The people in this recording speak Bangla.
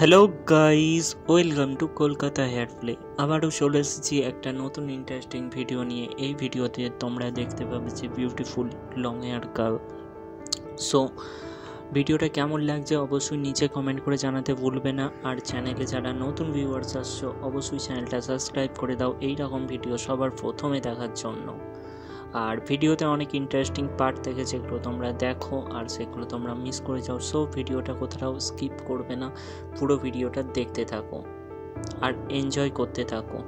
Hello guys, welcome to Kolkata hair play. আবারও চলে এসেছি একটা নতুন ইন্টারেস্টিং ভিডিও নিয়ে। এই ভিডিওতে তোমরা দেখতে পাবে যে beautiful long hair girl. So ভিডিওটা কেমন লাগছে অবশ্যই নিচে কমেন্ট করে জানাতে ভুলবে না। আর চ্যানেলে যারা নতুন ভিউয়ার্স আসছো অবশ্যই চ্যানেলটা সাবস্ক্রাইব করে দাও এইরকম ভিডিও সবার প্রথমে দেখার জন্য। আর ভিডিওতে অনেক ইন্টারেস্টিং পার্ট থেকে যেগুলো তোমরা দেখো আর সেগুলো তোমরা মিস করে যাও। সো ভিডিওটা কোথাও স্কিপ করবে না, পুরো ভিডিওটা দেখতে থাকো আর এনজয় করতে থাকো।